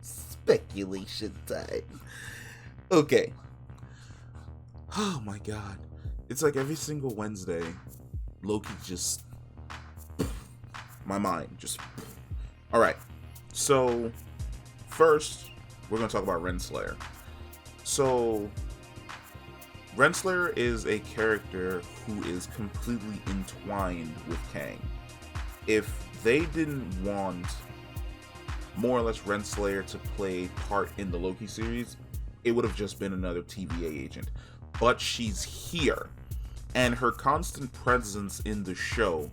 Speculation time. Okay. Oh my god. It's like every single Wednesday, Loki just. My mind just. Alright. So, first, we're going to talk about Renslayer. So, Renslayer is a character who is completely entwined with Kang. If they didn't want more or less Renslayer to play part in the Loki series, it would have just been another TVA agent. But she's here, and her constant presence in the show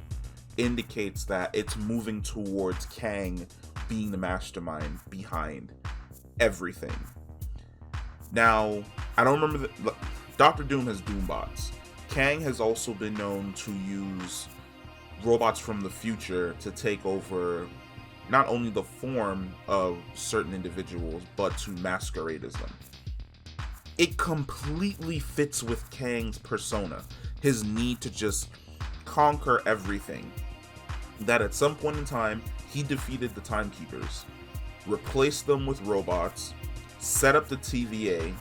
indicates that it's moving towards Kang being the mastermind behind everything. Now, I don't remember Doctor Doom has Doombots. Kang has also been known to use robots from the future to take over not only the form of certain individuals, but to masquerade as them. It completely fits with Kang's persona, his need to just conquer everything. That at some point in time, he defeated the timekeepers, replaced them with robots, set up the TVA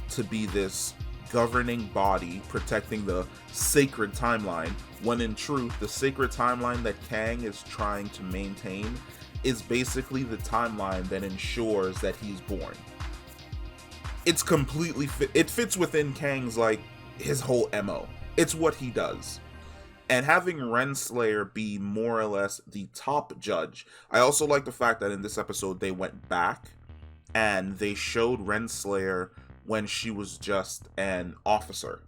to be this governing body protecting the sacred timeline, when in truth, the sacred timeline that Kang is trying to maintain is basically the timeline that ensures that he's born. It's completely it fits within Kang's, like, his whole MO. It's what he does. And having Renslayer be more or less the top judge, I also like the fact that in this episode they went back and they showed Renslayer when she was just an officer.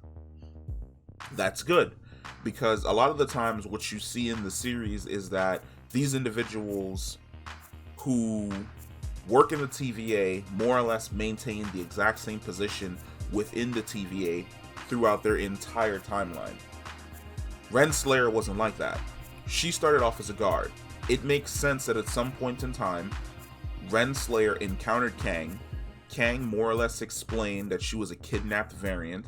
That's good, because a lot of the times what you see in the series is that these individuals who work in the TVA more or less maintain the exact same position within the TVA throughout their entire timeline. Renslayer wasn't like that. She started off as a guard. It makes sense that at some point in time, Renslayer encountered Kang. Kang more or less explained that she was a kidnapped variant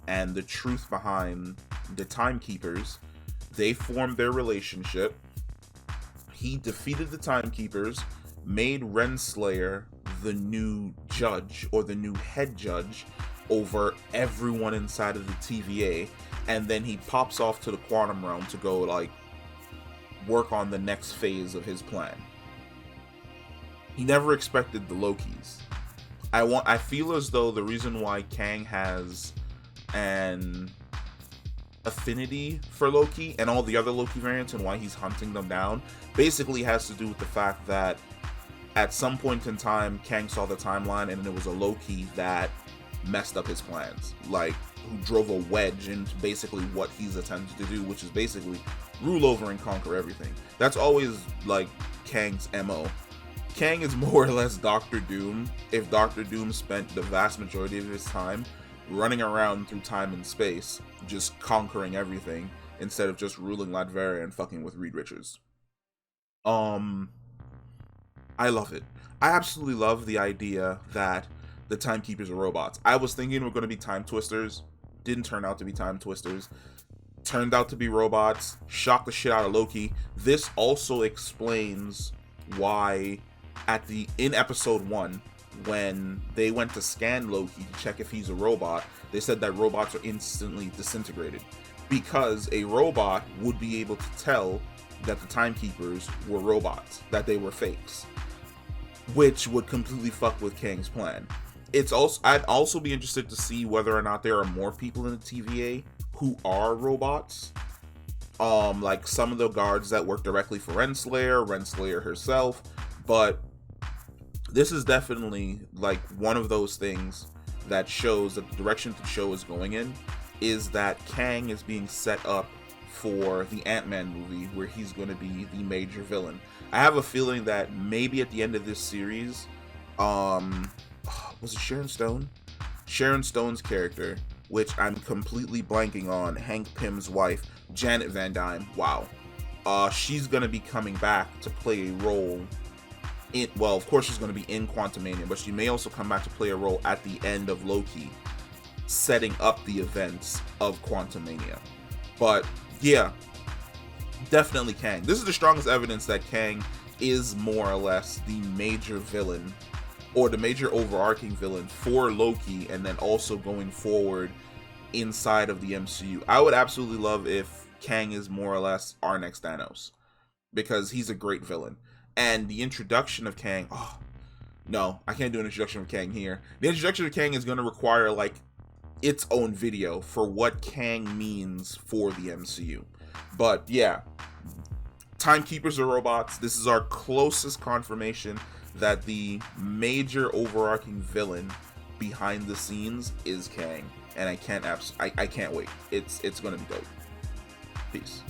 and the truth behind the timekeepers. They formed their relationship. He defeated the timekeepers, made Renslayer the new judge, or the new head judge, over everyone inside of the TVA, and then he pops off to the quantum realm to go, like, work on the next phase of his plan. He never expected the Lokis. I feel as though the reason why Kang has an affinity for Loki and all the other Loki variants and why he's hunting them down basically has to do with the fact that at some point in time, Kang saw the timeline and it was a Loki that messed up his plans. Like, who drove a wedge into basically what he's attempted to do, which is basically rule over and conquer everything. That's always, like, Kang's MO. Kang is more or less Doctor Doom if Doctor Doom spent the vast majority of his time running around through time and space, just conquering everything, instead of just ruling Latveria and fucking with Reed Richards. I love it. I absolutely love the idea that the timekeepers are robots. I was thinking we're going to be time twisters. Didn't turn out to be time twisters. Turned out to be robots. Shocked the shit out of Loki. This also explains why in episode 1, when they went to scan Loki to check if he's a robot, they said that robots are instantly disintegrated, because a robot would be able to tell that the timekeepers were robots, that they were fakes, which would completely fuck with Kang's plan. I'd also be interested to see whether or not there are more people in the TVA who are robots. Like some of the guards that work directly for Renslayer herself, but this is definitely like one of those things that shows that the direction the show is going in is that Kang is being set up for the Ant-Man movie, where he's going to be the major villain. I have a feeling that maybe at the end of this series, was it Sharon Stone? Sharon Stone's character, which I'm completely blanking on, Hank Pym's wife, Janet Van Dyne, wow. She's going to be coming back to play a role of course she's going to be in Quantumania, but she may also come back to play a role at the end of Loki, setting up the events of Quantumania. But yeah, definitely Kang. This is the strongest evidence that Kang is more or less the major villain, or the major overarching villain for Loki, and then also going forward inside of the MCU. I would absolutely love if Kang is more or less our next Thanos, because he's a great villain. And the introduction of Kang, oh, no, I can't do an introduction of Kang here. The introduction of Kang is going to require like its own video for what Kang means for the MCU. But yeah, timekeepers are robots. This is our closest confirmation that the major overarching villain behind the scenes is Kang, and I can't wait. It's gonna be dope. Peace.